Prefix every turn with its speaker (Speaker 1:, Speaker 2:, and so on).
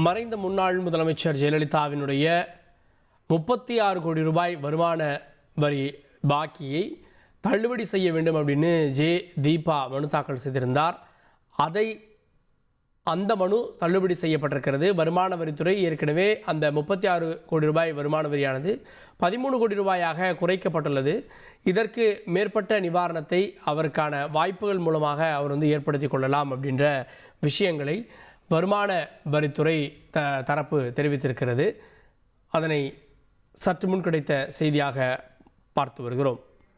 Speaker 1: மறைந்த முன்னாள் முதலமைச்சர் ஜெயலலிதாவினுடைய 36 கோடி ரூபாய் வருமான வரி பாக்கியை தள்ளுபடி செய்ய வேண்டும் அப்படின்னு தீபா மனு தாக்கல் செய்திருந்தார். அந்த மனு தள்ளுபடி செய்யப்பட்டிருக்கிறது. வருமான வரித்துறை ஏற்கனவே அந்த 36 கோடி ரூபாய் வருமான வரியானது 13 கோடி ரூபாயாக குறைக்கப்பட்டுள்ளது. இதற்கு மேற்பட்ட நிவாரணத்தை அவருக்கான வாய்ப்புகள் மூலமாக அவர் ஏற்படுத்தி கொள்ளலாம் அப்படின்ற விஷயங்களை வருமான வரித்துறை தரப்பு தெரிவித்திருக்கிறது. அதனை சற்று முன் கிடைத்த செய்தியாக பார்த்து வருகிறோம்.